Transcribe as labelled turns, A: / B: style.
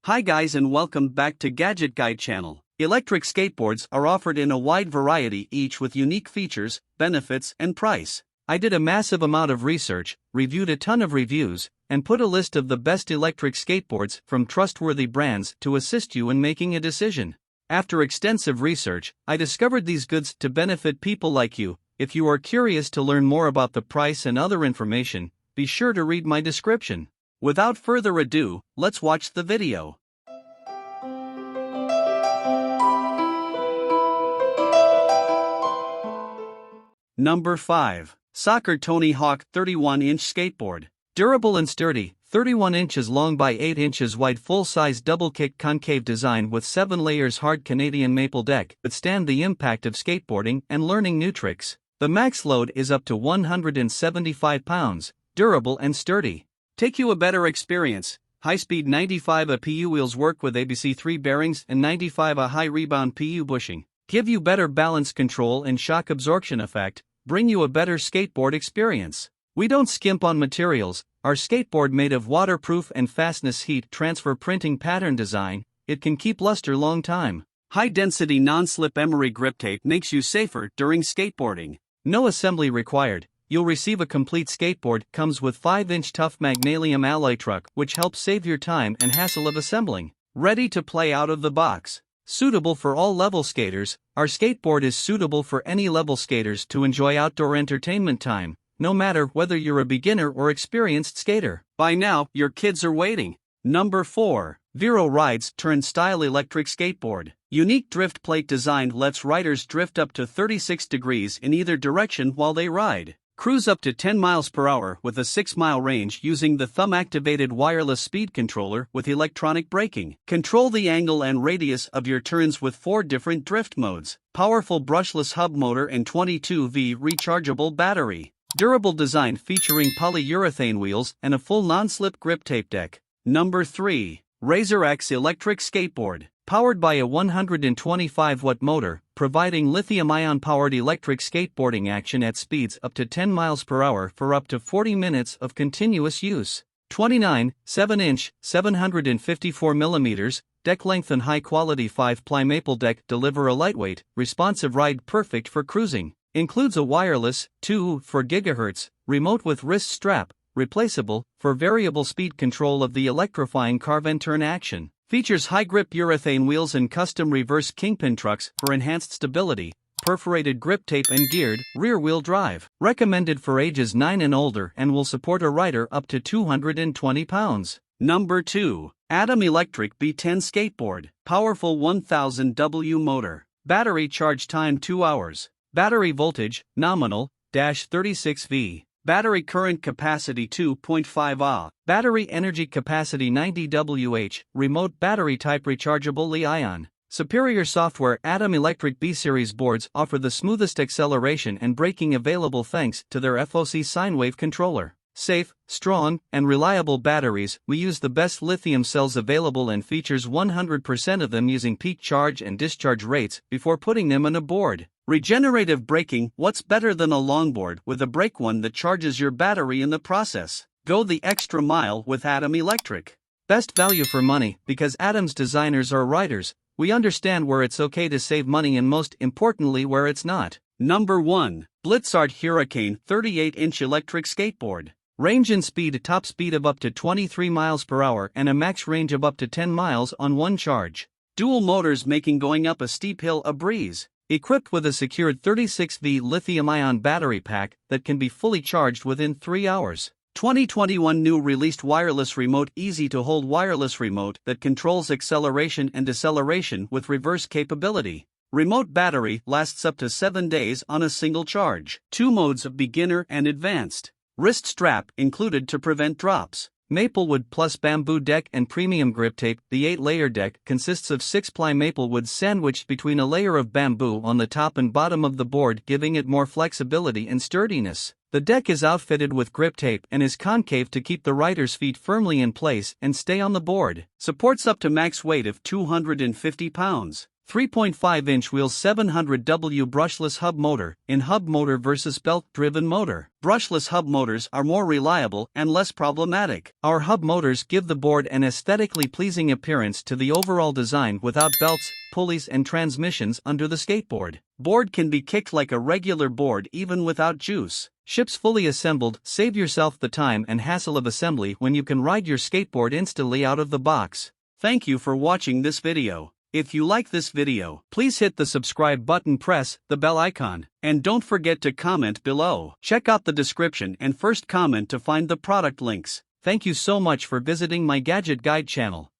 A: Hi guys and welcome back to Gadget Guide channel. Electric skateboards are offered in a wide variety, each with unique features, benefits and price. I did a massive amount of research, reviewed a ton of reviews, and put a list of the best electric skateboards from trustworthy brands to assist you in making a decision. After extensive research, I discovered these goods to benefit people like you. If you are curious to learn more about the price and other information, be sure to read my description. Without further ado, let's watch the video. Number 5. Sakar Tony Hawk 31-inch Skateboard. Durable and sturdy, 31 inches long by 8 inches wide full-size double-kick concave design with 7 layers hard Canadian maple deck withstand the impact of skateboarding and learning new tricks. The max load is up to 175 pounds, durable and sturdy. Take you a better experience. High-speed 95 A PU wheels work with ABC3 bearings and 95 A high-rebound PU bushing. Give you better balance control and shock absorption effect, bring you a better skateboard experience. We don't skimp on materials. Our skateboard made of waterproof and fastness heat transfer printing pattern design, it can keep luster long time. High-density non-slip emery grip tape makes you safer during skateboarding. No assembly required. You'll receive a complete skateboard, comes with 5-inch tough magnesium alloy truck which helps save your time and hassle of assembling. Ready to play out of the box. Suitable for all level skaters, our skateboard is suitable for any level skaters to enjoy outdoor entertainment time, no matter whether you're a beginner or experienced skater. By now, your kids are waiting. Number 4. VIRO Rides Turn Style Electric Skateboard. Unique drift plate design lets riders drift up to 36 degrees in either direction while they ride. Cruise up to 10 miles per hour with a 6-mile range using the thumb-activated wireless speed controller with electronic braking. Control the angle and radius of your turns with 4 different drift modes. Powerful brushless hub motor and 22V rechargeable battery. Durable design featuring polyurethane wheels and a full non-slip grip tape deck. Number 3. RazorX Electric Skateboard. Powered by a 125-watt motor, providing lithium-ion powered electric skateboarding action at speeds up to 10 miles per hour for up to 40 minutes of continuous use. 29, 7-inch, 754 mm, deck length and high-quality 5-ply maple deck deliver a lightweight, responsive ride perfect for cruising. Includes a wireless 2.4 GHz remote with wrist strap, replaceable, for variable speed control of the electrifying carve and turn action. Features high-grip urethane wheels and custom reverse kingpin trucks for enhanced stability, perforated grip tape and geared, rear-wheel drive. Recommended for ages 9 and older and will support a rider up to 220 pounds. Number 2. Atom Electric B10 Skateboard. Powerful 1000 W motor. Battery charge time 2 hours. Battery voltage, nominal, -36V. Battery current capacity 2.5 Ah. Battery energy capacity 90 Wh. Remote battery type rechargeable Li-ion. Superior software. Atom Electric B-Series boards offer the smoothest acceleration and braking available thanks to their FOC sine wave controller. Safe, strong, and reliable batteries. We use the best lithium cells available and features 100% of them using peak charge and discharge rates before putting them on a board. Regenerative braking. What's better than a longboard with a brake one that charges your battery in the process? Go the extra mile with Atom Electric. Best value for money, because Atom's designers are riders. We understand where it's okay to save money and most importantly where it's not. Number 1. BLITZART Huracane 38-inch electric skateboard. Range and speed. Top speed of up to 23 miles per hour and a max range of up to 10 miles on one charge. Dual motors making going up a steep hill a breeze. Equipped with a secured 36V lithium-ion battery pack that can be fully charged within 3 hours. 2021 new released wireless remote. Easy to hold wireless remote that controls acceleration and deceleration with reverse capability. Remote battery lasts up to 7 days on a single charge. 2 modes of beginner and advanced. Wrist strap included to prevent drops. Maplewood plus bamboo deck and premium grip tape. The 8-layer deck consists of 6-ply maplewood sandwiched between a layer of bamboo on the top and bottom of the board, giving it more flexibility and sturdiness. The deck is outfitted with grip tape and is concave to keep the rider's feet firmly in place and stay on the board. Supports up to max weight of 250 pounds. 3.5-inch wheels 700W brushless hub motor, in hub motor versus belt-driven motor. Brushless hub motors are more reliable and less problematic. Our hub motors give the board an aesthetically pleasing appearance to the overall design without belts, pulleys and transmissions under the skateboard. Board can be kicked like a regular board even without juice. Ships fully assembled. Save yourself the time and hassle of assembly when you can ride your skateboard instantly out of the box. Thank you for watching this video. If you like this video, please hit the subscribe button, press the bell icon, and don't forget to comment below. Check out the description and first comment to find the product links. Thank you so much for visiting my Gadget Guide channel.